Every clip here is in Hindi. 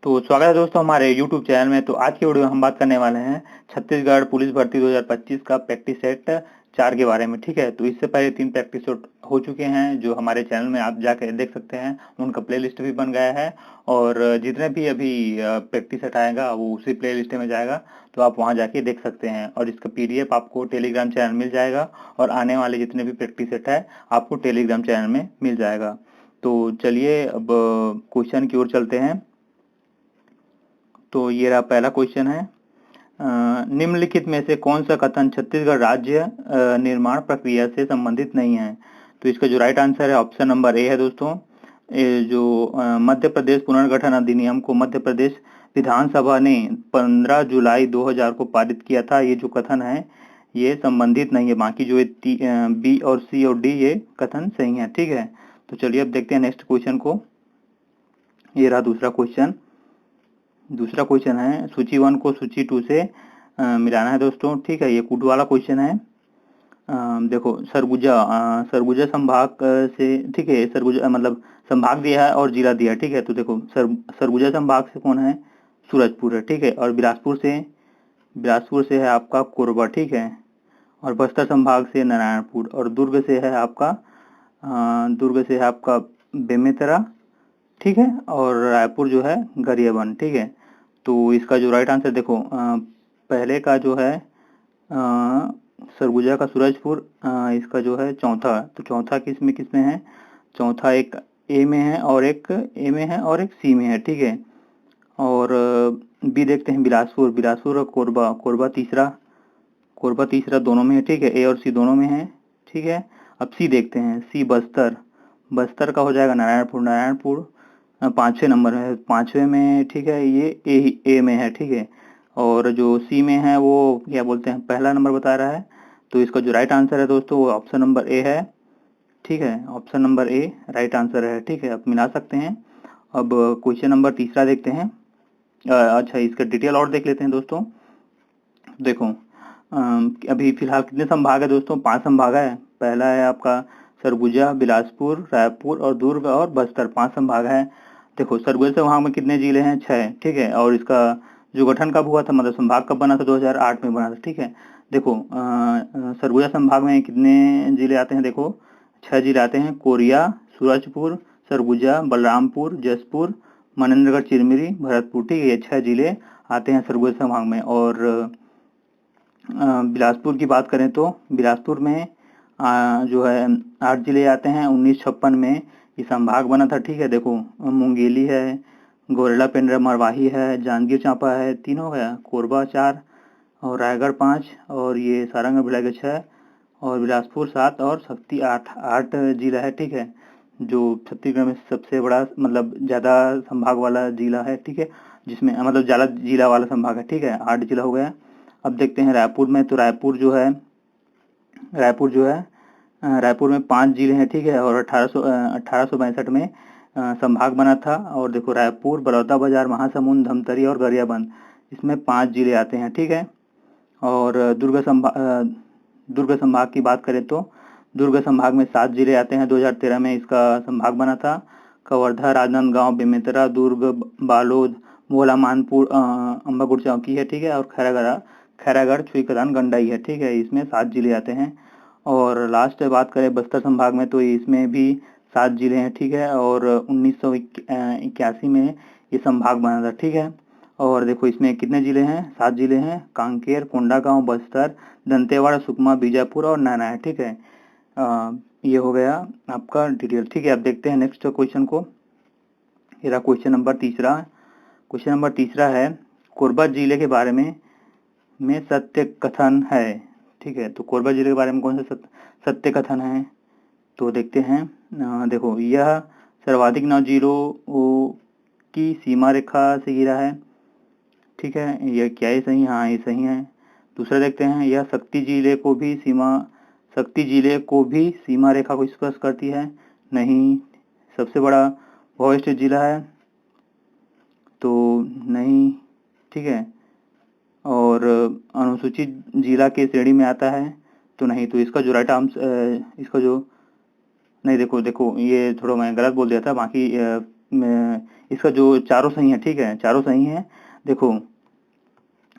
तो स्वागत है दोस्तों हमारे YouTube चैनल में। तो आज की वीडियो में हम बात करने वाले हैं छत्तीसगढ़ पुलिस भर्ती 2025 का प्रैक्टिस सेट 4 के बारे में। ठीक है, तो इससे पहले 3 प्रैक्टिस सेट हो चुके हैं जो हमारे चैनल में आप जाकर देख सकते हैं। उनका प्लेलिस्ट भी बन गया है और जितने भी अभी प्रैक्टिस सेट आएगा वो उसी प्लेलिस्ट में जाएगा, तो आप वहाँ जाके देख सकते हैं। और इसका PDF आपको टेलीग्राम चैनल मिल जाएगा और आने वाले जितने भी प्रैक्टिस सेट है आपको टेलीग्राम चैनल में मिल जाएगा। तो चलिए अब क्वेश्चन की ओर चलते हैं। तो ये रहा पहला क्वेश्चन है, निम्नलिखित में से कौन सा कथन छत्तीसगढ़ राज्य निर्माण प्रक्रिया से संबंधित नहीं है। तो इसका जो राइट आंसर है ऑप्शन नंबर ए है दोस्तों। जो मध्य प्रदेश पुनर्गठन अधिनियम को मध्य प्रदेश विधानसभा ने 15 जुलाई 2000 को पारित किया था, ये जो कथन है ये संबंधित नहीं है। बाकी जो बी और सी और डी ये कथन सही है। ठीक है, तो चलिए अब देखते हैं नेक्स्ट क्वेश्चन को। ये रहा दूसरा क्वेश्चन। दूसरा क्वेश्चन है सूची 1 को सूची 2 से मिलाना है दोस्तों। ठीक है, ये कूट वाला क्वेश्चन है। देखो सरगुजा संभाग से, ठीक है, सरगुजा मतलब संभाग दिया है और जिला दिया है। ठीक है, तो देखो सरगुजा संभाग से कौन है, सूरजपुर है। ठीक है, और बिलासपुर से है आपका कोरबा। ठीक है, और बस्तर संभाग से नारायणपुर, और दुर्ग से है आपका बेमेतरा। ठीक है, और रायपुर जो है गरियाबंद। ठीक है, तो इसका जो राइट आंसर देखो, पहले का जो है सरगुजा का सूरजपुर, इसका जो है चौथा, तो चौथा किस में है, चौथा एक ए में है और एक सी में है। ठीक है, और बी देखते हैं बिलासपुर और कोरबा तीसरा दोनों में है। ठीक है, ए और सी दोनों में है। ठीक है, अब सी देखते हैं, सी बस्तर का हो जाएगा नारायणपुर 5वें नंबर में, 5वें में। ठीक है, ये ए में है। ठीक है, और जो सी में है वो क्या बोलते हैं, पहला नंबर बता रहा है। तो इसका जो राइट आंसर है दोस्तों वो ऑप्शन नंबर ए है। ठीक है, option number A right answer है। ठीक है, आप मिला सकते हैं। अब क्वेश्चन नंबर तीसरा देखते हैं। अच्छा, इसका डिटेल और देख लेते हैं दोस्तों। देखो अभी फिलहाल कितने संभाग है दोस्तों, 5 संभाग है। पहला है आपका सरगुजा, बिलासपुर, रायपुर और दुर्ग और बस्तर, 5 संभाग है। देखो सरगुजा संभाग में कितने जिले हैं, 6। ठीक है, और इसका जो गठन कब हुआ था, मतलब संभाग कब बना था, 2008 में बना था। ठीक है, देखो सरगुजा संभाग में कितने जिले आते हैं, देखो 6 जिले आते हैं, कोरिया, सूरजपुर, सरगुजा, बलरामपुर, जसपुर, मनेन्द्रगढ़, चिरमिरी, भरतपुर। ठीक है, ये 6 जिले आते हैं सरगुजा संभाग में। और बिलासपुर की बात करें तो बिलासपुर में जो है 8 जिले आते हैं। 1956 में ये संभाग बना था। ठीक है, देखो मुंगेली है, गोरेला पेंड्रा मरवाही है, जांजगीर चांपा है, 3 हो गया, कोरबा 4 और रायगढ़ 5 और ये सारंगढ़ भिलाई 6 और बिलासपुर 7 और शक्ति 8 जिला है। ठीक है, जो छत्तीसगढ़ में सबसे बड़ा मतलब ज़्यादा संभाग वाला जिला है। ठीक है, जिसमें मतलब ज़्यादा जिला वाला संभाग है। ठीक है, 8 जिला हो गया। अब देखते हैं रायपुर में, तो रायपुर जो है रायपुर में 5 जिले हैं। ठीक है, और 1862 में संभाग बना था। और देखो रायपुर, बलौदाबाजार, महासमुंद, धमतरी और गरियाबंद, इसमें 5 जिले आते हैं। ठीक है, और दुर्ग संभाग की बात करें तो दुर्ग संभाग में 7 जिले आते हैं। 2013 में इसका संभाग बना था। कवर्धा, राजनांदगांव, बेमेतरा, दुर्ग, बालोद, मोला, मानपुर, अम्बागुड़ चौकी है। ठीक है, और खैरागढ़, छुईकदान, गंडई है। ठीक है, इसमें 7 जिले आते हैं। और लास्ट बात करें बस्तर संभाग में, तो इसमें भी 7 जिले हैं। ठीक है, और 1981 में ये संभाग बना था। ठीक है, और देखो इसमें कितने जिले हैं, 7 जिले हैं, कांकेर, कोंडागांव, बस्तर, दंतेवाड़ा, सुकमा, बीजापुर और नारायण। ठीक है, ये हो गया आपका डिटेल। ठीक है, अब देखते हैं नेक्स्ट क्वेश्चन को। ये रहा क्वेश्चन नंबर तीसरा है, कोरबा जिले के बारे में सत्य कथन है। ठीक है, तो कोरबा जिले के बारे में कौन सा सत्य कथन है, तो देखते हैं। देखो यह सर्वाधिक 9 जिलों की सीमा रेखा से घिरा है। ठीक है, यह क्या ये सही, हाँ ये सही है। दूसरा देखते हैं, यह शक्ति जिले को भी सीमा रेखा को स्पर्श करती है, नहीं। सबसे बड़ा भू जिला है, तो नहीं। ठीक है, और अनुसूचित जिला के श्रेणी में आता है, तो नहीं। तो इसका जो राइट आंसर, इसका जो नहीं, देखो ये थोड़ा मैं गलत बोल दिया था। बाकी इसका जो चारों सही है, ठीक है, चारों सही है। देखो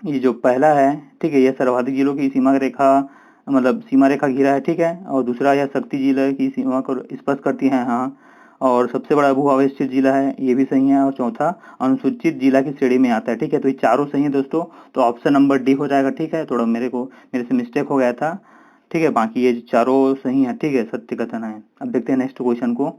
ये जो पहला है, ठीक है, यह सर्वाधिक जिलों की सीमा रेखा मतलब सीमा रेखा घिरा है, ठीक है, और दूसरा यह शक्ति जिला की सीमा को स्पष्ट करती है, हाँ, और सबसे बड़ा भू अवस्थित जिला है, ये भी सही है, और चौथा अनुसूचित जिला की श्रेणी में आता है, ठीक है, तो ये चारों सही है दोस्तों। तो ऑप्शन नंबर डी हो जाएगा, ठीक है, थोड़ा मेरे से मिस्टेक हो गया था, ठीक है, बाकी ये चारों सही है, ठीक है, सत्य कथन है। अब देखते हैं नेक्स्ट क्वेश्चन को।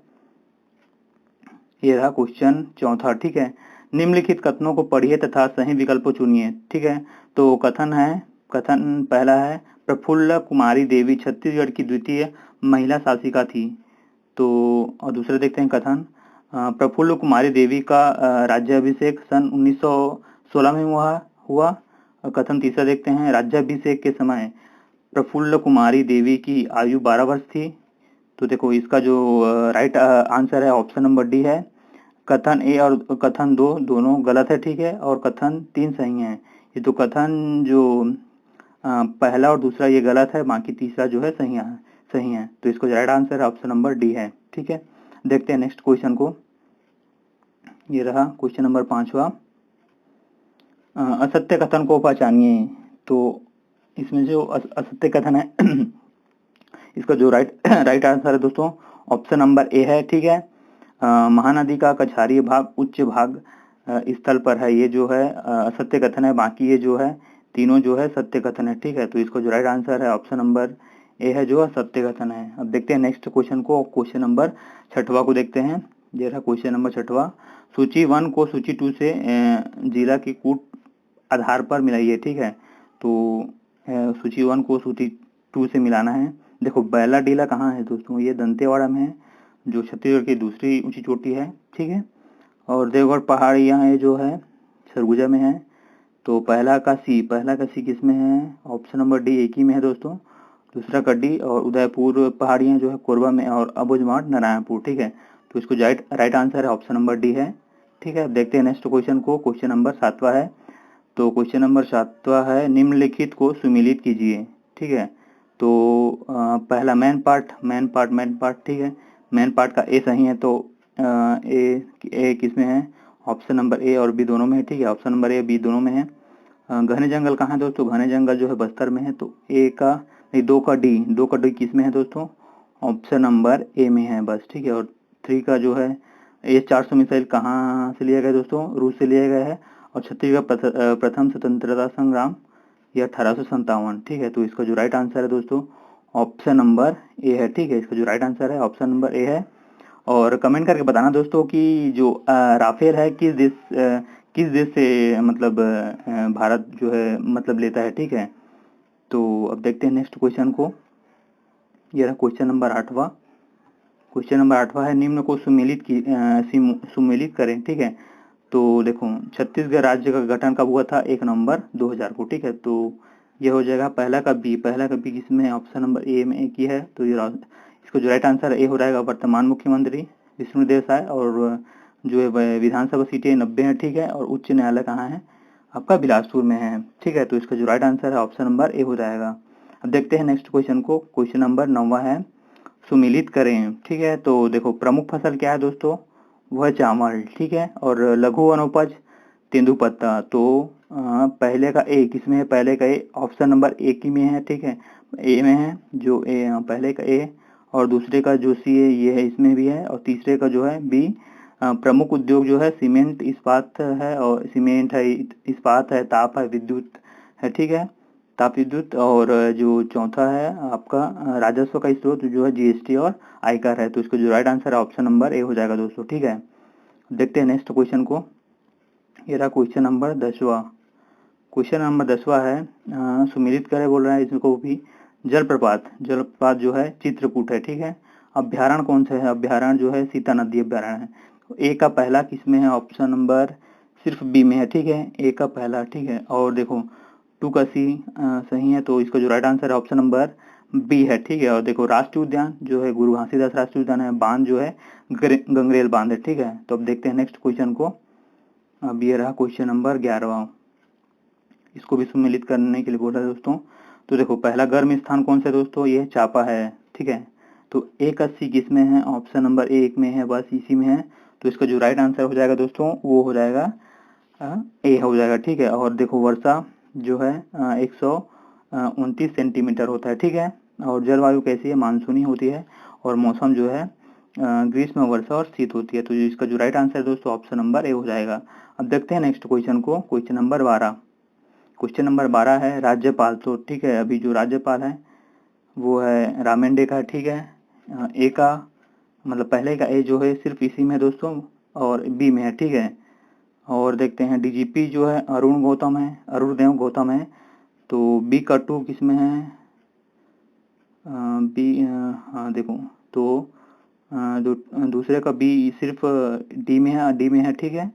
ये रहा क्वेश्चन चौथा, ठीक है, निम्नलिखित कथनों को पढ़िए तथा सही विकल्प को चुनिए, ठीक है। तो कथन पहला है, प्रफुल्ल कुमारी देवी छत्तीसगढ़ की द्वितीय महिला शासिका थी। तो और दूसरा देखते हैं कथन, प्रफुल्ल कुमारी देवी का राज्याभिषेक सन 1916 में हुआ। और कथन तीसरा देखते हैं, राज्याभिषेक के समय प्रफुल्ल कुमारी देवी की आयु 12 वर्ष थी। तो देखो इसका जो राइट आंसर है ऑप्शन नंबर डी है। कथन ए और कथन दो दोनों गलत है, ठीक है, और कथन तीन सही है। ये तो कथन जो पहला और दूसरा ये गलत है, बाकी तीसरा जो है सही है। तो इसको right answer option number D है, ठीक है। देखते हैं नेक्स्ट क्वेश्चन को। ये रहा क्वेश्चन नंबर 5वां, असत्य कथन को पहचानिए। तो इसमें जो असत्य कथन है इसका जो राइट आंसर है दोस्तों ऑप्शन नंबर ए है, ठीक है। महानदी का कछारी भाग उच्च भाग स्थल पर है, ये जो है असत्य कथन है, बाकी ये जो है तीनों जो है सत्य कथन है, ठीक है। तो इसको जो राइट आंसर है ऑप्शन नंबर ए है, जो सत्य कथन है। अब देखते हैं नेक्स्ट क्वेश्चन को, क्वेश्चन नंबर 6वां को देखते हैं। ये रहा क्वेश्चन नंबर 6वां, सूची 1 को सूची 2 से जिला के कूट आधार पर मिलाइए, ठीक है। तो सूची 1 को सूची 2 से मिलाना है। देखो बैला डीला कहाँ है दोस्तों, ये दंतेवाड़ा में है, जो छत्तीसगढ़ की दूसरी ऊंची चोटी है, ठीक है। और देवगढ़ पहाड़ियाँ ये जो है सरगुजा में है। तो पहला का सी किस में है, ऑप्शन नंबर डी एक ही में है दोस्तों। दूसरा का डी और उदयपुर पहाड़ियाँ जो है कोरबा में, और अबुझमाड़ नारायणपुर, ठीक है। तो इसको राइट आंसर है ऑप्शन नंबर डी है, ठीक है। देखते हैं नेक्स्ट क्वेश्चन को, क्वेश्चन नंबर 7वां है। तो क्वेश्चन नंबर 7वां है, निम्नलिखित को सुमिलित कीजिए, ठीक है। तो पहला मेन पार्ट, ठीक है, मेन पार्ट का ए सही है, तो ए किस में है, ऑप्शन नंबर ए और बी दोनों में है, ठीक है, ऑप्शन नंबर ए बी दोनों में है। घने जंगल कहाँ है दोस्तों, घने जंगल जो है बस्तर में है, तो ए का नहीं, दो का डी किस में है दोस्तों, ऑप्शन नंबर ए में है बस, ठीक है। और 3 का जो है A400 मिसाइल कहाँ से लिया गया दोस्तों, रूस से लिया गया है। और छत्तीसगढ़ प्रथम स्वतंत्रता संग्राम ये 1857, ठीक है। तो इसका जो राइट आंसर है दोस्तों ऑप्शन नंबर ए है, ठीक है, इसका जो राइट आंसर है ऑप्शन नंबर ए है। और कमेंट करके बताना दोस्तों कि जो राफेल है किस देश से मतलब भारत जो है मतलब लेता है, ठीक है। तो अब देखते हैं नेक्स्ट क्वेश्चन को। यह रहा क्वेश्चन नंबर 8वां, है, निम्न को सुमेलित करें, ठीक है। तो देखो छत्तीसगढ़ राज्य का गठन कब हुआ था, 1 नवंबर 2000 को, ठीक है। तो ये हो जाएगा पहला का बी किसमें है, ऑप्शन नंबर ए में एक ही है। तो ये इसको जो राइट आंसर ए हो जाएगा वर्तमान मुख्यमंत्री विष्णुदेव साय। और जो है विधानसभा सीटें 90 है, ठीक है। और उच्च न्यायालय कहाँ है, आपका बिलासपुर में है, ठीक है। तो इसका जो राइट आंसर है ऑप्शन नंबर ए हो जाएगा। अब देखते हैं नेक्स्ट क्वेश्चन को, क्वेश्चन नंबर 9वां है, सुमिलित करें, ठीक है। तो देखो प्रमुख फसल क्या है दोस्तों, वह चावल, ठीक है। और लघु वनोपज तेंदुपत्ता। तो पहले का ए किसमें है, पहले का ए ऑप्शन नंबर ए की में है, ठीक है, ए में है, जो ए पहले का ए। और दूसरे का जो सी है ये है, इसमें भी है। और तीसरे का जो है बी, प्रमुख उद्योग जो है सीमेंट इस्पात है, और सीमेंट है, इस्पात है, ताप है, विद्युत है, ठीक है, ताप विद्युत। और जो चौथा है आपका राजस्व का स्रोत जो है जीएसटी और आयकर है। तो इसको जो राइट आंसर है ऑप्शन नंबर ए हो जाएगा दोस्तों, ठीक है। देखते हैं नेक्स्ट क्वेश्चन को। ये रहा क्वेश्चन नंबर 10वां, है सुमिलित करें बोल रहा है, इसको भी जलप्रपात जो है चित्रकूट है, ठीक है। अभ्यारण्य कौन सा है, अभ्यारण्य जो है सीता नदी अभ्यारण्य है। ए का पहला किसमें है, ऑप्शन नंबर सिर्फ बी में है, ठीक है, ए का पहला, ठीक है। और देखो 2 का सी सही है, तो इसका जो राइट आंसर है ऑप्शन नंबर बी है, ठीक है। और देखो राष्ट्रीय उद्यान जो है गुरु घासीदास राष्ट्रीय उद्यान है, बांध जो है गंगरेल बांध है, ठीक है। तो अब देखते हैं नेक्स्ट क्वेश्चन को। अब ये रहा क्वेश्चन नंबर 11वां, इसको भी सम्मिलित करने के लिए बोला है दोस्तों। तो देखो पहला गर्म स्थान कौन सा है दोस्तों, ये चापा है, ठीक है। तो ए का सी किस में है, ऑप्शन नंबर ए में है, बस इसी में है। तो इसका जो राइट आंसर हो जाएगा दोस्तों वो हो जाएगा ए हो जाएगा, ठीक है। और देखो वर्षा जो है 129 सेंटीमीटर होता है, ठीक है। और जलवायु कैसी है, मानसूनी होती है। और मौसम जो है ग्रीष्म, वर्षा और शीत होती है। तो इसका जो राइट आंसर है दोस्तों ऑप्शन नंबर ए हो जाएगा। अब देखते हैं नेक्स्ट क्वेश्चन को, क्वेश्चन नंबर 12। क्वेश्चन नंबर 12 है राज्यपाल। तो ठीक है, अभी जो राज्यपाल है वो है रामेंडे का, ठीक है। ए का मतलब पहले का ए जो है सिर्फ इसी में है दोस्तों, और बी में है, ठीक है। और देखते हैं डीजीपी जो है अरुण गौतम है, अरुण देव गौतम है। तो बी का 2 किस में है, बी, हाँ देखो तो दूसरे का बी सिर्फ डी में है, डी में है, ठीक है।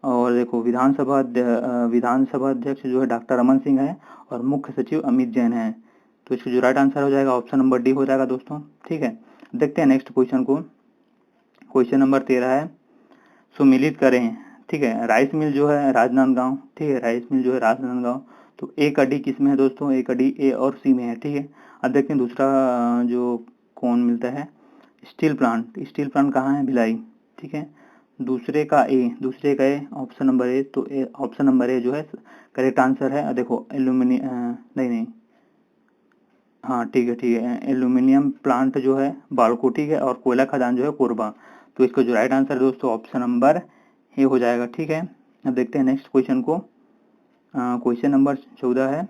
और देखो विधानसभा अध्यक्ष जो है डॉक्टर रमन सिंह है, और मुख्य सचिव अमित जैन है। तो इसका जो राइट आंसर हो जाएगा ऑप्शन नंबर डी हो जाएगा दोस्तों, ठीक है। देखते हैं नेक्स्ट क्वेश्चन को, क्वेश्चन नंबर 13 है सुमिलित करें, ठीक है। राइस मिल जो है राजनांदगांव, ठीक है, राइस मिल जो है राजनांदगांव। तो ए का डी किस में है दोस्तों, ए का डी ए और सी में है, ठीक है। अब देखते हैं दूसरा जो कौन मिलता है, स्टील प्लांट। स्टील प्लांट कहाँ है, भिलाई, ठीक है। दूसरे का ए ऑप्शन नंबर ए। तो ऑप्शन नंबर ए जो है करेक्ट आंसर है। देखो एल्यूमिनियम, नहीं, हाँ ठीक है, एल्यूमिनियम प्लांट जो है बालको, ठीक है। और कोयला खदान जो है कोरबा। तो इसका जो राइट आंसर है दोस्तों ऑप्शन नंबर ए हो जाएगा, ठीक है। अब देखते हैं नेक्स्ट क्वेश्चन को, क्वेश्चन नंबर 14 है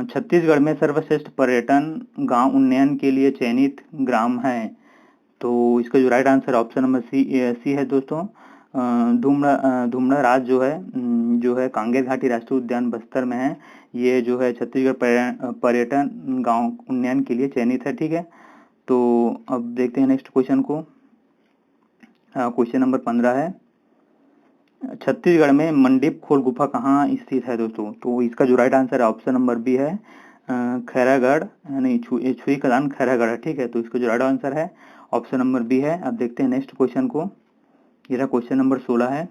छत्तीसगढ़ में सर्वश्रेष्ठ पर्यटन गांव उन्नयन के लिए चयनित ग्राम है। तो इसका जो right answer option number C है दोस्तों। धुमड़ा राज जो है कांगेर घाटी राष्ट्रीय उद्यान बस्तर में है। ये जो है छत्तीसगढ़ पर्यटन गांव उन्नयन के लिए चयनित है, ठीक है। तो अब देखते हैं नेक्स्ट क्वेश्चन को, क्वेश्चन नंबर 15 है छत्तीसगढ़ में मंडीप खोल गुफा कहाँ स्थित है दोस्तों। तो इसका जो राइट आंसर है ऑप्शन नंबर बी है खैरागढ़, नहीं छुई खदान खैरागढ़ है, ठीक है। तो इसका जो राइट आंसर है ऑप्शन नंबर बी है। अब देखते हैं नेक्स्ट क्वेश्चन को, ये क्वेश्चन नंबर 16 है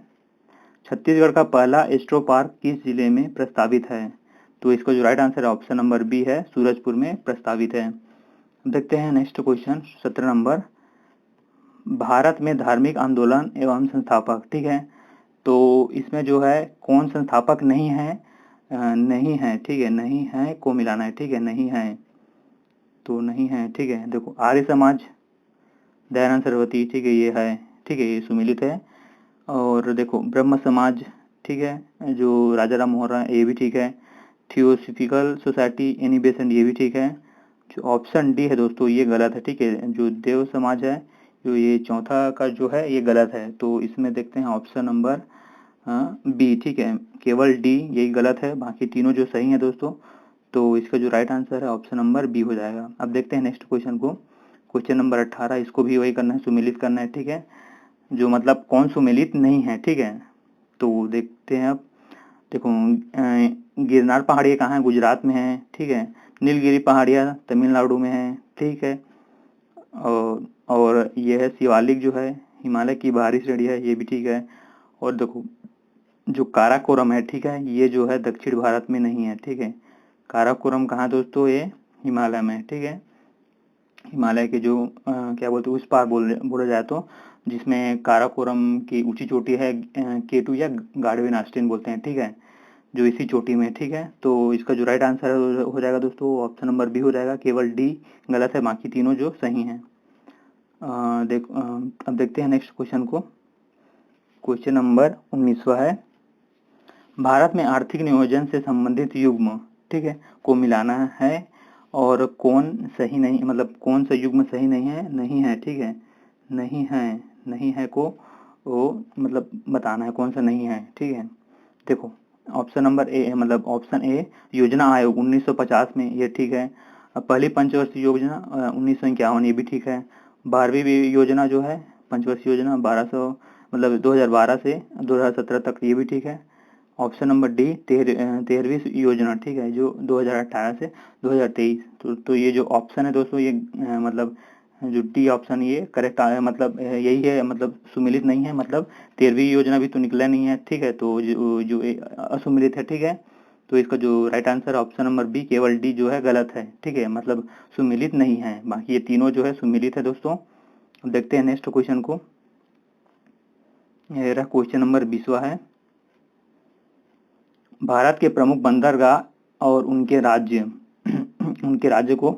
छत्तीसगढ़ का पहला एस्ट्रो पार्क किस जिले में प्रस्तावित है। तो इसका जो राइट आंसर है ऑप्शन नंबर बी है, सूरजपुर में प्रस्तावित है। देखते हैं नेक्स्ट क्वेश्चन 17 नंबर, भारत में धार्मिक आंदोलन एवं संस्थापक, ठीक है। तो इसमें जो है कौन संस्थापक नहीं है, नहीं है, ठीक है, नहीं है को मिलाना है, ठीक है, नहीं है तो नहीं है, ठीक है। देखो आर्य समाज दयानंद सरस्वती, ठीक है, ये है, ठीक है, ये सुमिलित है। और देखो ब्रह्म समाज, ठीक है, जो राजा राम मोहन राय, ये भी ठीक है। थियोसॉफिकल सोसाइटी एनिबेसन, ये भी ठीक है। जो ऑप्शन डी है दोस्तों ये गलत है, ठीक है। जो देव समाज है, जो ये चौथा का जो है ये गलत है। तो इसमें देखते हैं ऑप्शन नंबर बी, ठीक है, केवल डी यही गलत है, बाकी तीनों जो सही है दोस्तों। तो इसका जो राइट आंसर है ऑप्शन नंबर बी हो जाएगा। अब देखते हैं नेक्स्ट क्वेश्चन को, क्वेश्चन नंबर 18, इसको भी वही करना है, सुमिलित करना है, ठीक है। जो मतलब कौन सुमिलित नहीं है, ठीक है। तो देखते हैं अब, देखो गिरनार पहाड़ियाँ कहाँ है, गुजरात में है, ठीक है। नीलगिरी पहाड़ियाँ तमिलनाडु में है, ठीक है। और यह है शिवालिक जो है हिमालय की बाहरी श्रेणी है, ये भी ठीक है। और देखो जो काराकोरम है, ठीक है, ये जो है दक्षिण भारत में नहीं है, ठीक है। काराकोरम कहाँ दोस्तों, ये हिमालय में, ठीक है। हिमालय के जो क्या बोलते हैं उस पार बोला जाए तो, जिसमें काराकोरम की ऊंची चोटी है केटू या गाढ़वे आस्टीन बोलते हैं, ठीक है, जो इसी चोटी में, ठीक है। तो इसका जो राइट आंसर हो जाएगा दोस्तों ऑप्शन नंबर बी हो जाएगा, केवल डी गलत है, बाकी तीनों जो सही हैं। अब देखते हैं नेक्स्ट क्वेश्चन को, क्वेश्चन नंबर 19वां है भारत में आर्थिक नियोजन से संबंधित युग्म, ठीक है, को मिलाना है। और कौन सही नहीं, मतलब कौन सा युग्म सही नहीं है, ठीक है, नहीं है को वो मतलब बताना है कौन सा नहीं है, ठीक है। देखो ऑप्शन नंबर ए, मतलब ऑप्शन ए योजना आयोग 1950 में, ये ठीक है। पहली पंचवर्षीय योजना 1951, ये भी ठीक है। 12वीं योजना जो है पंचवर्षीय योजना 2012 से 2017 तक, ये भी ठीक है। ऑप्शन नंबर डी 13वीं योजना, ठीक है, जो 2018 से 2023। तो ये जो ऑप्शन है दोस्तों ये मतलब जो डी ऑप्शन ये करेक्ट मतलब यही है, मतलब सुमिलित नहीं है, मतलब 13वीं योजना भी तो निकला नहीं है, ठीक है। तो जो असुमिलित है, ठीक है। तो इसका जो right answer option number B केवल डी जो है गलत है, ठीक है, मतलब सुमिलित नहीं है, बाकी ये तीनों जो है सुमिलित है दोस्तों। देखते हैं नेक्स्ट क्वेश्चन को, ये रहा क्वेश्चन नंबर 20वां है। भारत के प्रमुख बंदरगाह और उनके राज्य उनके राज्य को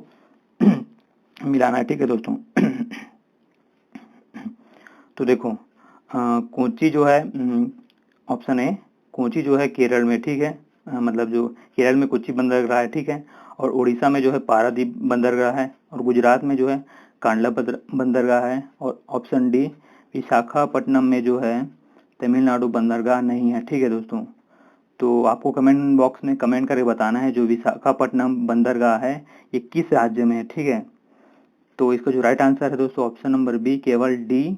मिलाना है, ठीक है दोस्तों। तो देखो कोची जो है ऑप्शन ए, कोची जो है केरल में, ठीक है। मतलब जो केरल में कोची बंदरगाह है, ठीक है। और उड़ीसा में जो है पारादीप बंदरगाह है, और गुजरात में जो है कांडला बंदरगाह है। और ऑप्शन डी विशाखापट्टनम में जो है तमिलनाडु बंदरगाह नहीं है, ठीक है दोस्तों। तो आपको कमेंट बॉक्स में कमेंट करके बताना है जो विशाखापट्टनम बंदरगाह है ये किस राज्य में है, ठीक है। तो इसका जो राइट आंसर है दोस्तों ऑप्शन नंबर बी, केवल डी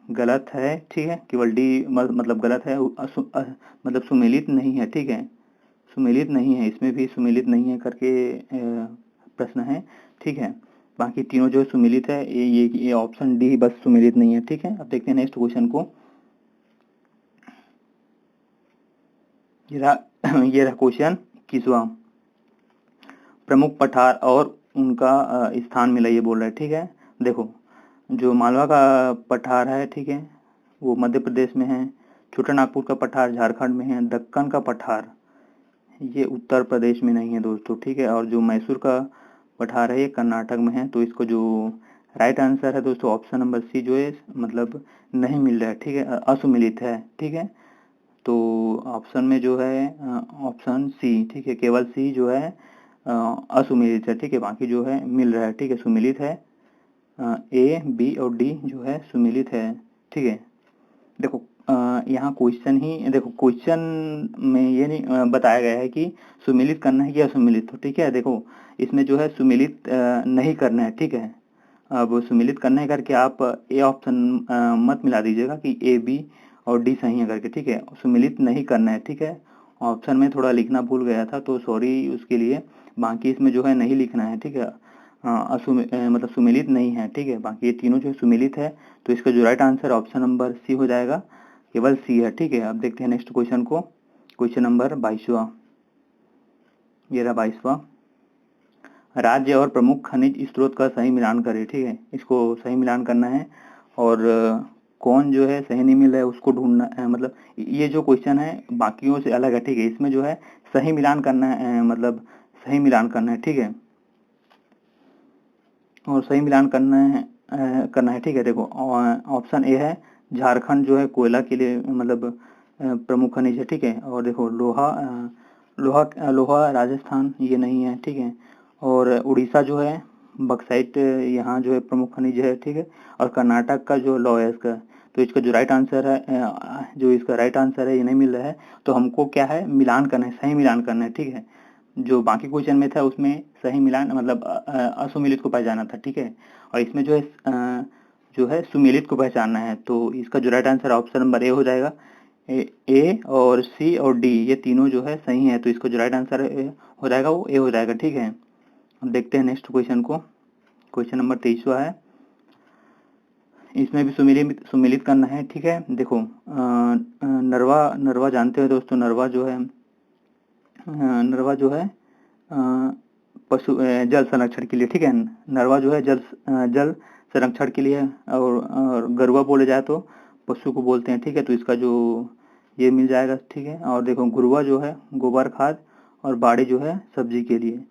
गलत है, ठीक है। केवल डी मतलब गलत है, मतलब सुमेलित नहीं है, ठीक है। सुमेलित नहीं है, इसमें भी सुमेलित नहीं है करके प्रश्न है, ठीक है। बाकी तीनों जो सुमेलित है, ये ऑप्शन डी बस सुमेलित नहीं है, ठीक है। अब देखते हैं नेक्स्ट क्वेश्चन को। ये रहा क्वेश्चन 21वां। प्रमुख पठार और उनका स्थान मिलाइए बोल रहा है, ठीक है। देखो जो मालवा का पठार है, ठीक है, वो मध्य प्रदेश में है। छोटा नागपुर का पठार झारखंड में है। दक्कन का पठार ये उत्तर प्रदेश में नहीं है दोस्तों, ठीक है। और जो मैसूर का पठार है ये कर्नाटक में है। तो इसको जो राइट आंसर है दोस्तों ऑप्शन नंबर सी जो है मतलब नहीं मिल रहा है, ठीक है, असुमिलित है, ठीक है। तो ऑप्शन में जो है ऑप्शन सी, ठीक है, केवल सी जो है असुमिलित है, ठीक है। बाकी जो है मिल रहा है, ठीक है, सुमिलित है। ए बी और डी जो है सुमिलित है, ठीक है। देखो यहाँ क्वेश्चन ही देखो, क्वेश्चन में ये नहीं बताया गया है कि सुमिलित करना है या असुमिलित, तो ठीक है। देखो इसमें जो है सुमिलित नहीं करना है, ठीक है। अब सुमिलित करना है करके आप ए ऑप्शन मत मिला दीजिएगा कि ए बी और डी सही है करके, ठीक है। सुमिलित नहीं करना है, ठीक है। ऑप्शन में थोड़ा लिखना भूल गया था तो सॉरी उसके लिए। बाकी इसमें जो है नहीं लिखना है, ठीक है। मतलब सुमिलित नहीं है, ठीक है। बाकी ये तीनों जो है सुमिलित है। तो इसका जो right answer option number C हो जाएगा, केवल सी है, ठीक है। अब देखते हैं नेक्स्ट क्वेश्चन को। क्वेश्चन नंबर 22वां, ये रहा 22वां। राज्य और प्रमुख खनिज स्रोत का सही मिलान करें, ठीक है। इसको सही मिलान करना है और कौन जो है सही नहीं मिल रहा है उसको ढूंढना है। मतलब ये जो क्वेश्चन है बाकियों से अलग है, ठीक है। इसमें जो है सही मिलान करना है, मतलब सही मिलान करना है, ठीक है। और सही मिलान करना है, ठीक है। देखो ऑप्शन ए है झारखंड जो है कोयला के लिए मतलब प्रमुख खनिज है, ठीक है। और देखो लोहा राजस्थान ये नहीं है, ठीक है। और उड़ीसा जो है बक्साइट यहाँ जो है प्रमुख खनिज है, ठीक है। और कर्नाटक का जो लौह है इसका, तो इसका जो राइट आंसर है जो इसका राइट आंसर है ये नहीं मिल रहा है। तो हमको क्या है मिलान करना है, सही मिलान करना है, ठीक है। जो बाकी क्वेश्चन में था उसमें सही मिलान मतलब असुमिलित को पहचाना था, ठीक है। और इसमें जो है सुमिलित को पहचानना है। तो इसका जो right answer option number A हो जाएगा। ए और सी और डी ये तीनों जो है सही है। तो इसका जो राइट आंसर हो जाएगा वो ए हो जाएगा, ठीक है। अब देखते हैं नेक्स्ट क्वेश्चन को। क्वेश्चन नंबर 23वां है। इसमें भी सुमिलित करना है, ठीक है। देखो नरवा जानते हो दोस्तों, नरवा जो है पशु जल संरक्षण के लिए, ठीक है। नरवा जो है जल संरक्षण के लिए और गरुआ बोले जाए तो पशु को बोलते हैं, ठीक है। तो इसका जो ये मिल जाएगा, ठीक है। और देखो गुरुआ जो है गोबर खाद और बाड़ी जो है सब्जी के लिए।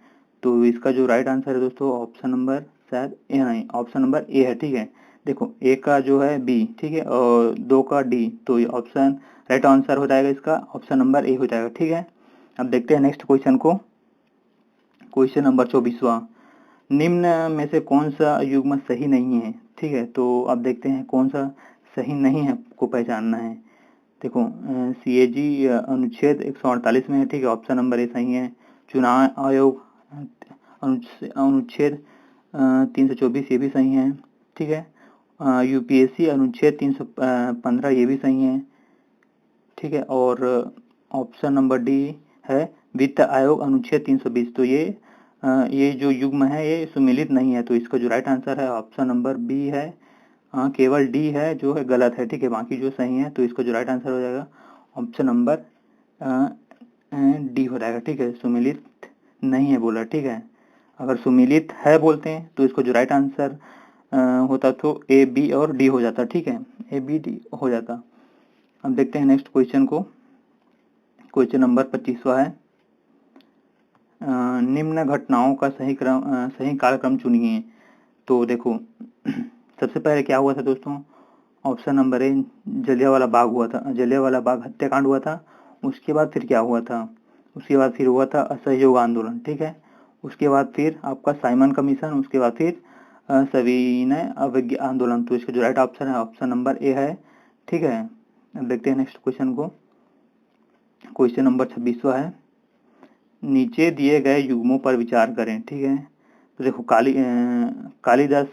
तो इसका जो राइट आंसर है दोस्तों ऑप्शन नंबर शायद ए नहीं, ऑप्शन नंबर ए है, ठीक है। देखो ए का जो है बी, ठीक है, और 2 का डी। तो ये ऑप्शन राइट आंसर हो जाएगा इसका ऑप्शन नंबर ए हो जाएगा, ठीक है। अब देखते हैं नेक्स्ट क्वेश्चन को। क्वेश्चन नंबर 24वां। निम्न में से कौन सा युग्म सही नहीं है, ठीक है। तो अब देखते हैं कौन सा सही नहीं है को पहचानना है। देखो CAG अनुच्छेद 148 में है, ठीक है। ऑप्शन नंबर ए सही है। चुनाव आयोग अनुच्छेद 324 ये भी सही है, ठीक है। UPSC अनुच्छेद 315 ये भी सही है, ठीक है। और ऑप्शन नंबर डी है वित्त आयोग अनुच्छेद 320। तो ये जो युग्म है ये सुमिलित नहीं है। तो इसका जो राइट आंसर है ऑप्शन नंबर बी है। केवल डी है जो है गलत है, ठीक है। बाकी जो सही है। तो इसका जो राइट आंसर हो जाएगा ऑप्शन नंबर डी हो जाएगा, ठीक है। सुमिलित नहीं है बोला, ठीक है। अगर सुमिलित है बोलते हैं तो इसको जो राइट आंसर होता तो ए बी और डी हो जाता, ठीक है। ए बी डी हो जाता। अब देखते हैं नेक्स्ट क्वेश्चन को। क्वेश्चन नंबर 25वां है, निम्न घटनाओं का सही कालक्रम चुनिए। तो देखो सबसे पहले क्या हुआ था दोस्तों, option number A, Jallianwala Bagh हुआ था, जलियांवाला बाग हत्याकांड हुआ था। उसके बाद फिर क्या हुआ था, उसके बाद फिर हुआ था असहयोग आंदोलन, ठीक है। उसके बाद फिर आपका साइमन कमीशन, उसके बाद फिर सविनय अवज्ञा आंदोलन। तो इसका जो राइट ऑप्शन है ऑप्शन नंबर ए है, ठीक है। अब देखते हैं नेक्स्ट क्वेश्चन को। क्वेश्चन नंबर 26वां है, नीचे दिए गए युग्मों पर विचार करें, ठीक है। तो देखो कालिदास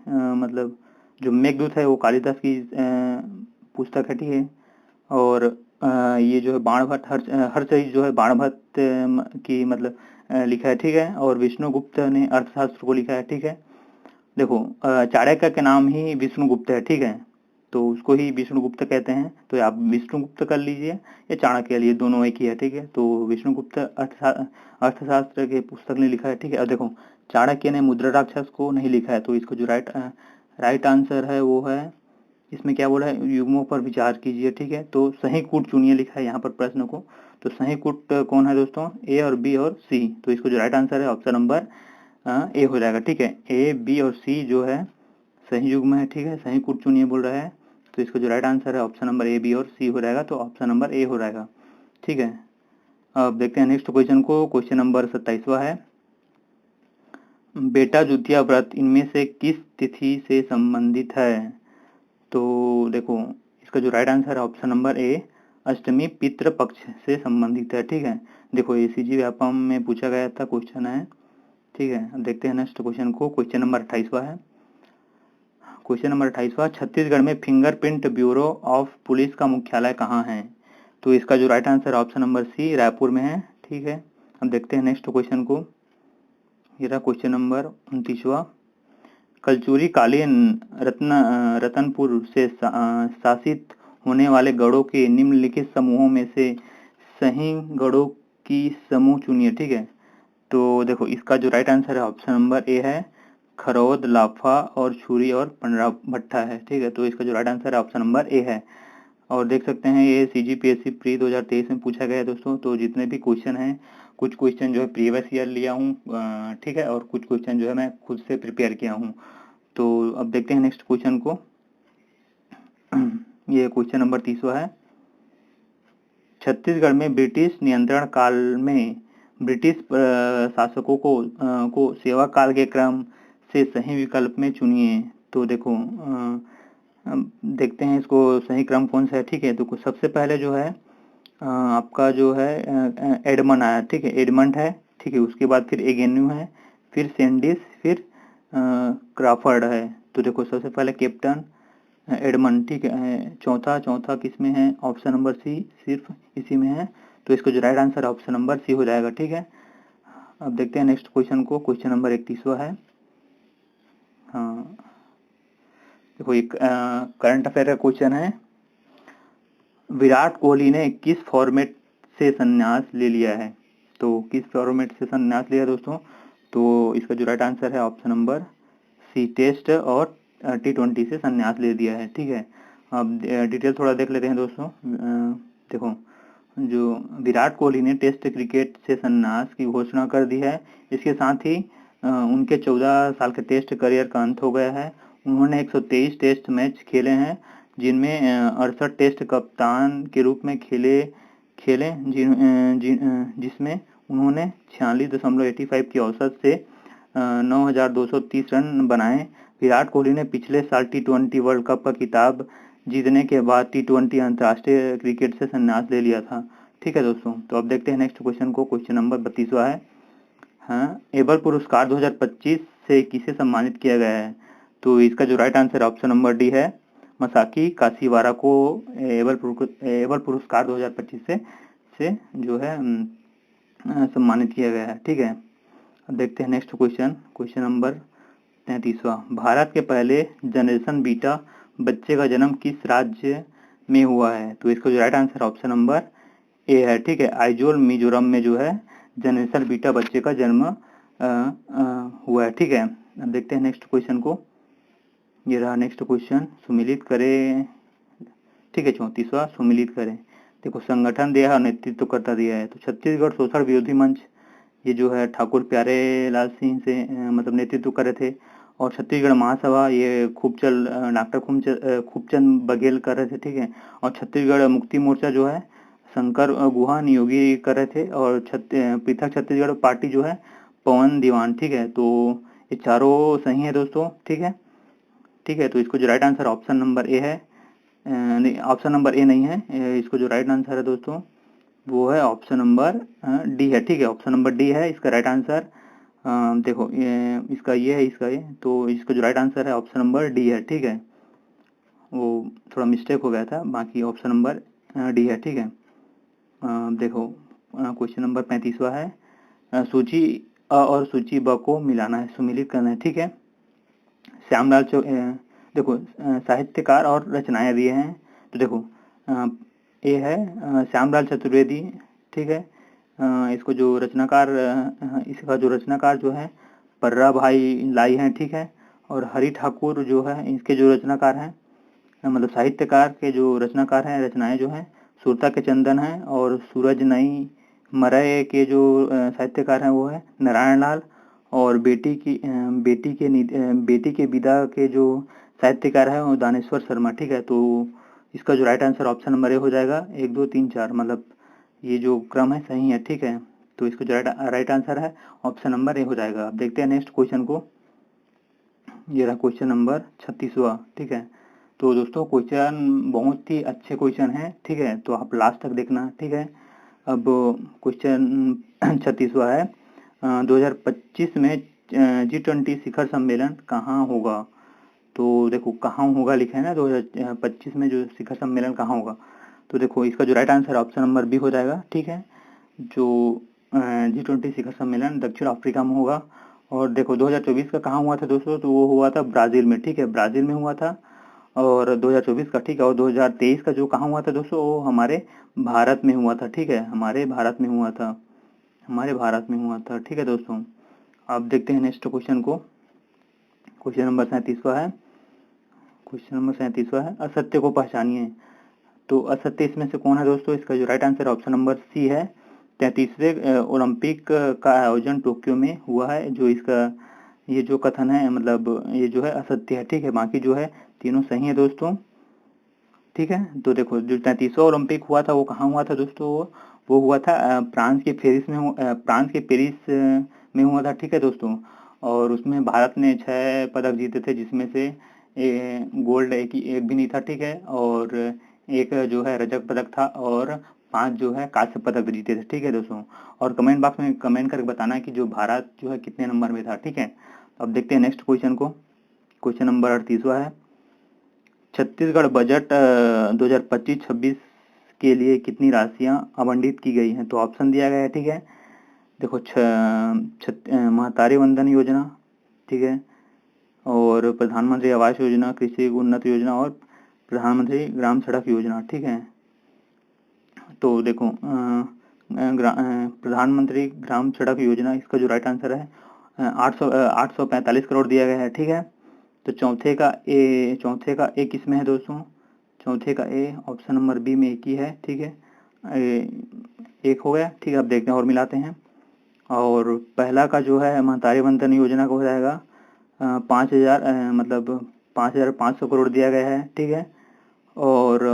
मतलब जो मेघदूत है वो कालिदास की पुस्तक है, ठीक है। और ये जो है बाणभट्ट हर चीज जो है बाणभट्ट की मतलब लिखा है, ठीक है। और विष्णुगुप्त ने अर्थशास्त्र को लिखा है, ठीक है। देखो चाणक्य का नाम ही विष्णुगुप्त है, ठीक है। तो उसको ही विष्णुगुप्त कहते हैं, तो आप विष्णुगुप्त कर लीजिए या चाणक्य लिए, दोनों एक ही है, ठीक है। तो विष्णुगुप्त अर्थशास्त्र के पुस्तक ने लिखा है, ठीक है। और देखो चाणक्य ने मुद्रा राक्षस को नहीं लिखा है, तो इसको जो राइट आंसर है वो है, इसमें क्या बोला है, युग्मों पर विचार कीजिए, ठीक है। तो सही कूट चुनिए लिखा है यहाँ पर प्रश्न को। तो सही कूट कौन है दोस्तों, ए और बी और सी। तो इसको जो राइट आंसर है ऑप्शन नंबर ए हो जाएगा, ठीक है। ए बी और सी जो है सही युग्म है, ठीक है। सही कूट चुनिए बोल रहा है, तो इसका जो राइट आंसर है ऑप्शन नंबर ए बी और सी हो जाएगा, तो ऑप्शन नंबर ए हो जाएगा, ठीक है। अब देखते हैं नेक्स्ट क्वेश्चन को। क्वेश्चन नंबर 27वां है, बेटा जुतिया व्रत इनमें से किस तिथि से संबंधित है। तो देखो इसका जो राइट आंसर है ऑप्शन नंबर ए, अष्टमी पितृ पक्ष से संबंधित है, ठीक है। देखो ये सीजी व्यापम में पूछा गया था क्वेश्चन है, ठीक है। अब देखते हैं नेक्स्ट क्वेश्चन को। क्वेश्चन नंबर 28वां है, क्वेश्चन नंबर 28वां, छत्तीसगढ़ में फिंगरप्रिंट ब्यूरो ऑफ पुलिस का मुख्यालय कहाँ है। तो इसका जो right answer option number C, Raipur में है, ठीक है। अब देखते हैं नेक्स्ट क्वेश्चन को। ये रहा क्वेश्चन नंबर 29वां, कलचुरी कालीन रतनपुर से शासित होने वाले गढ़ों के निम्नलिखित समूहों में से सही गढ़ों की समूह चुनिए, ठीक है। तो देखो इसका जो राइट आंसर है ऑप्शन नंबर ए है, खरौद, लाफा और छुरी और पंडरा भट्टा है, ठीक है। तो इसका जो राइट आंसर है ऑप्शन नंबर ए है। और देख सकते हैं ये CGPSC प्री 2023 में पूछा गया है दोस्तों। तो जितने भी क्वेश्चन हैं, कुछ क्वेश्चन जो है प्रीवियस ईयर लिया हूँ, ठीक है। और कुछ क्वेश्चन जो है मैं खुद से प्रिपेयर किया हूँ। तो अब देखते हैं नेक्स्ट क्वेश्चन को। ये क्वेश्चन नंबर 30वां है, छत्तीसगढ़ में ब्रिटिश नियंत्रण काल में ब्रिटिश शासकों को सेवा काल के क्रम से सही विकल्प में चुनिए। तो देखो देखते हैं इसको सही क्रम कौन सा है, ठीक है। तो सबसे पहले जो है आपका जो है एडमंड आया, ठीक है। एडमंड है, ठीक है। उसके बाद फिर एगेन्यू है, फिर सेंडिस, फिर क्राफर्ड है। तो देखो सबसे पहले कैप्टन एडमंड, ठीक है। चौथा किस में है, ऑप्शन नंबर सी, सिर्फ इसी में है। तो इसको जो right answer option number C हो जाएगा, ठीक है। अब देखते हैं नेक्स्ट क्वेश्चन को। क्वेश्चन नंबर 31वां है, हाँ देखो एक करंट अफेयर का क्वेश्चन है, विराट कोहली ने किस फॉर्मेट से संन्यास ले लिया है। तो किस फॉर्मेट से संन्यास लिया दोस्तों, तो इसका जो राइट आंसर है ऑप्शन नंबर सी, टेस्ट और T20 से संन्यास ले दिया है, ठीक है। अब डिटेल थोड़ा देख लेते हैं दोस्तों। देखो जो विराट कोहली ने टेस्ट क्रिकेट से संन्यास की घोषणा कर दी है, इसके साथ ही उनके 14 साल के टेस्ट करियर का अंत हो गया है। उन्होंने 123 टेस्ट मैच खेले हैं, जिनमें 68 टेस्ट कप्तान के रूप में खेले जिसमें उन्होंने 46.85 की औसत से 9,230 रन बनाए। विराट कोहली ने पिछले साल T20 वर्ल्ड कप का खिताब जीतने के बाद T20 अंतर्राष्ट्रीय क्रिकेट से संन्यास ले लिया था, ठीक है दोस्तों। तो अब देखते हैं नेक्स्ट क्वेश्चन को। क्वेश्चन नंबर 32वां है, हाँ एबल पुरस्कार 2025 से किसे सम्मानित किया गया है। तो इसका जो right answer option number D है, मसाकी कासीवारा को एबल पुरस्कार 2025 से जो है सम्मानित किया गया है, ठीक है। अब देखते हैं नेक्स्ट क्वेश्चन। क्वेश्चन नंबर 33वां, भारत के पहले जनरेशन बीटा बच्चे का जन्म किस राज्य में हुआ है। तो इसका जो right answer option number A है, ठीक है। आइजोल मिजोरम में जो है जनरेशन बीटा बच्चे का जन्म हुआ है, ठीक है। अब देखते हैं नेक्स्ट क्वेश्चन को। ये रहा नेक्स्ट क्वेश्चन, सुमिलित करें ठीक है। 34वां सुमिलित करें। देखो संगठन दिया है और नेतृत्व करता दिया है, तो छत्तीसगढ़ शोषण विरोधी मंच, ये जो है ठाकुर प्यारे लाल सिंह से मतलब नेतृत्व कर रहे थे। और छत्तीसगढ़ महासभा ये डॉक्टर खूबचंद बघेल कर रहे थे, ठीक है। और छत्तीसगढ़ मुक्ति मोर्चा जो है शंकर गुहा नियोगी कर रहे थे। और पृथक छत्तीसगढ़ पार्टी जो है पवन दीवान, ठीक है। तो ये चारों सही है दोस्तों, ठीक है। ठीक है, तो इसको जो right answer option number A है, नहीं ऑप्शन नंबर ए नहीं है, इसको जो राइट आंसर है दोस्तों वो है ऑप्शन नंबर डी है, ठीक है। ऑप्शन नंबर डी है इसका राइट आंसर। देखो इसका ये है, इसका ये, तो इसका जो राइट आंसर है ऑप्शन नंबर डी है, ठीक है। वो थोड़ा मिस्टेक हो गया था, बाकी ऑप्शन नंबर डी है, ठीक है। देखो क्वेश्चन नंबर 35वां है, सूची अ और सूची ब को मिलाना है, सुमिलित करना है, ठीक है। श्यामलाल देखो साहित्यकार और रचनाएं दिए हैं, तो देखो ए है श्यामलाल चतुर्वेदी, ठीक है। इसको जो रचनाकार इसका जो रचनाकार जो है पर्रा भाई लाई हैं, ठीक है। और हरि ठाकुर जो है इसके जो रचनाकार हैं, मतलब साहित्यकार के जो रचनाकार हैं, रचनाएं जो हैं सुरता के चंदन हैं। और सूरज नई मरय के जो साहित्यकार हैं वो है नारायण लाल। और बेटी के विदा के जो साहित्यकार है वो दानेश्वर शर्मा, ठीक है। तो इसका जो right answer option number A हो जाएगा, 1 2 3 4, मतलब ये जो क्रम है सही है, ठीक है। तो इसका जो राइट आंसर है ऑप्शन नंबर ए हो जाएगा। अब देखते हैं नेक्स्ट क्वेश्चन को। ये रहा क्वेश्चन नंबर 36वां, ठीक है। तो दोस्तों क्वेश्चन बहुत ही अच्छे क्वेश्चन हैं, ठीक है, तो आप लास्ट तक देखना, ठीक है। अब क्वेश्चन 36वां है, 2025 में G20 शिखर सम्मेलन कहाँ होगा। तो देखो कहाँ होगा लिखा है ना, 2025 में जो शिखर सम्मेलन कहाँ होगा। तो देखो इसका जो right answer option number B हो जाएगा, ठीक है। जो G20 शिखर सम्मेलन दक्षिण अफ्रीका में होगा। और देखो 2024 का कहाँ हुआ था दोस्तों, तो वो हुआ था ब्राज़ील में, ठीक है, ब्राज़ील में हुआ था। और 2024 का, ठीक है। और 2023 का जो कहाँ हुआ था दोस्तों, वो हमारे भारत में हुआ था, ठीक है, हमारे भारत में हुआ था, हमारे भारत में हुआ था, ठीक है दोस्तों। अब देखते हैं नेक्स्ट क्वेश्चन को। क्वेश्चन नंबर 37वां है, क्वेश्चन नंबर 37वां है, असत्य को पहचानिए। तो असत्य इसमें से कौन है दोस्तों, इसका जो right answer option number C है। 33वें ओलंपिक का आयोजन टोक्यो में हुआ है, जो इसका ये जो कथन है, मतलब ये जो है असत्य है, ठीक है। बाकी जो है तीनों सही है दोस्तों, ठीक है। तो देखो जो 33वां ओलंपिक हुआ था वो कहाँ हुआ था दोस्तों, वो हुआ था फ्रांस के पेरिस में हुआ था, ठीक है दोस्तों। और उसमें भारत ने 6 पदक जीते थे, जिसमें से गोल्ड एक भी नहीं था, ठीक है। और एक जो है रजत पदक था, और 5 जो है कांस्य पदक जीते थे, ठीक है दोस्तों। और कमेंट बॉक्स में कमेंट करके बताना कि जो भारत जो है कितने नंबर में था, ठीक है। अब देखते हैं नेक्स्ट क्वेश्चन को। क्वेश्चन नंबर 38वां है, छत्तीसगढ़ बजट 2025-26 के लिए कितनी राशियां आवंटित की गई हैं। तो ऑप्शन दिया गया है, ठीक है। देखो महतारी वंदन योजना, ठीक है। और प्रधानमंत्री आवास योजना, कृषि उन्नत योजना, और प्रधानमंत्री ग्राम सड़क योजना, ठीक है। तो देखो प्रधानमंत्री ग्राम सड़क योजना, इसका जो राइट आंसर है 845 करोड़ दिया गया है, ठीक है। तो चौथे का ए किस में है दोस्तों, चौथे का ए ऑप्शन नंबर बी में एक ही है, ठीक है। एक हो गया, ठीक है। अब देखते हैं और मिलाते हैं। और पहला का जो है महतारी वंदन योजना का हो जाएगा 5,000 मतलब 5,500 करोड़ दिया गया है, ठीक है। और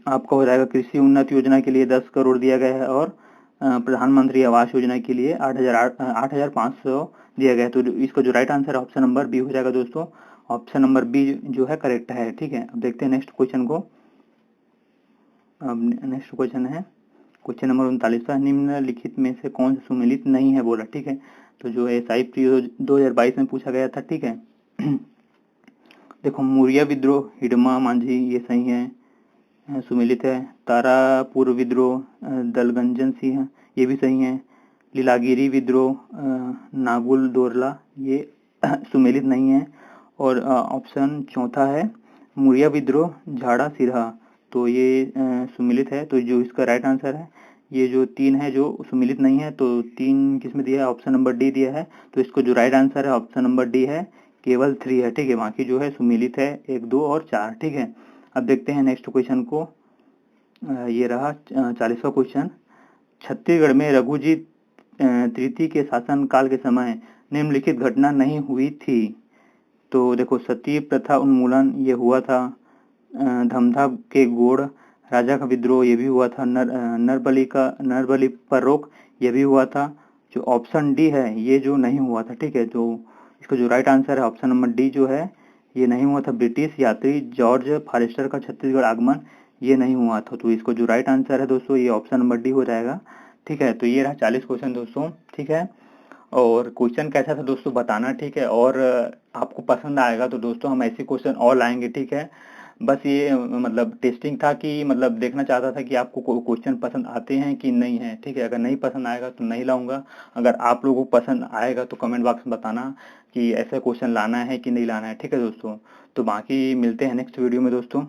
आपका हो जाएगा कृषि उन्नत योजना के लिए 10 करोड़ दिया गया है। और प्रधानमंत्री आवास योजना के लिए 8,500 दिया गया है। तो इसका जो right answer option number B हो जाएगा दोस्तों, ऑप्शन नंबर बी जो है करेक्ट है, ठीक है। अब देखते हैं नेक्स्ट क्वेश्चन को। अब नेक्स्ट क्वेश्चन है क्वेश्चन नंबर 39वां, निम्नलिखित में से कौन सा सुमेलित नहीं है बोला, ठीक है। तो जो SI प्री 2022 में पूछा गया था, ठीक है। देखो मुरिया विद्रोह, हिडमा मांझी, ये सही है, सुमेलित है। तारापुर विद्रोह दलगंजन सिंह, ये भी सही है। लीलागिरी विद्रोह नागुल दोरला, ये सुमेलित नहीं है। और ऑप्शन चौथा है मुरिया विद्रोह झाड़ा सिरहा, तो ये सुमेलित है। तो जो इसका राइट आंसर है, ये जो 3 है जो सुमेलित नहीं है, तो 3 किसमें दिया है, ऑप्शन नंबर डी दिया है। तो इसको जो राइट आंसर है ऑप्शन नंबर डी है, केवल 3 है, ठीक है। बाकी जो है सुमेलित है 1 2 और 4, ठीक है। अब देखते हैं नेक्स्ट क्वेश्चन को। ये रहा 40वां क्वेश्चन। छत्तीसगढ़ में रघुजी तृतीय के शासनकाल के समय निम्नलिखित घटना नहीं हुई थी। तो देखो, सती प्रथा उन्मूलन ये हुआ था, धमधा के गोड़ राजा का विद्रोह ये भी हुआ था, नरबली पर रोक ये भी हुआ था। जो ऑप्शन डी है ये जो नहीं हुआ था, ठीक है, जो इसका जो राइट आंसर है ऑप्शन नंबर डी जो है ये नहीं हुआ था। ब्रिटिश यात्री जॉर्ज फॉरेस्टर का छत्तीसगढ़ आगमन ये नहीं हुआ था। तो इसको जो राइट आंसर है दोस्तों ये ऑप्शन नंबर डी हो जाएगा, ठीक है। तो ये रहा 40 क्वेश्चन दोस्तों, ठीक है। और क्वेश्चन कैसा था दोस्तों बताना, ठीक है। और आपको पसंद आएगा तो दोस्तों हम ऐसे क्वेश्चन और लाएंगे, ठीक है। बस ये मतलब टेस्टिंग था कि मतलब देखना चाहता था कि आपको क्वेश्चन पसंद आते हैं कि नहीं है, ठीक है। अगर नहीं पसंद आएगा तो नहीं लाऊंगा, अगर आप लोगों को पसंद आएगा तो कमेंट बॉक्स में बताना कि ऐसा क्वेश्चन लाना है कि नहीं लाना है, ठीक है दोस्तों। तो बाकी मिलते हैं नेक्स्ट वीडियो में दोस्तों।